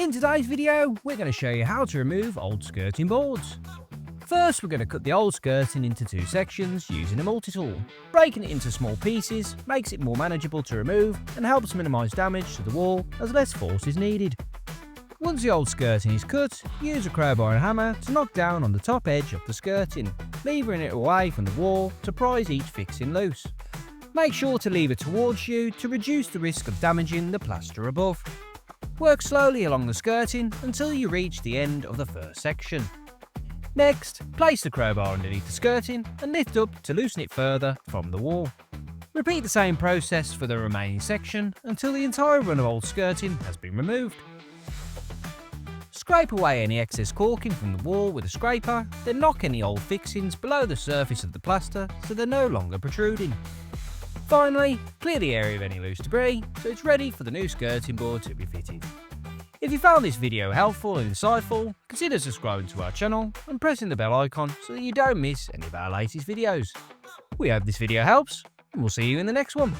In today's video, we're going to show you how to remove old skirting boards. First, we're going to cut the old skirting into two sections using a multi-tool. Breaking it into small pieces makes it more manageable to remove and helps minimise damage to the wall as less force is needed. Once the old skirting is cut, use a crowbar and hammer to knock down on the top edge of the skirting, levering it away from the wall to prise each fixing loose. Make sure to lever towards you to reduce the risk of damaging the plaster above. Work slowly along the skirting until you reach the end of the first section. Next, place the crowbar underneath the skirting and lift up to loosen it further from the wall. Repeat the same process for the remaining section until the entire run of old skirting has been removed. Scrape away any excess caulking from the wall with a scraper, then knock any old fixings below the surface of the plaster so they're no longer protruding. Finally, clear the area of any loose debris so it's ready for the new skirting board to be fitted. If you found this video helpful and insightful, consider subscribing to our channel and pressing the bell icon so that you don't miss any of our latest videos. We hope this video helps, and we'll see you in the next one.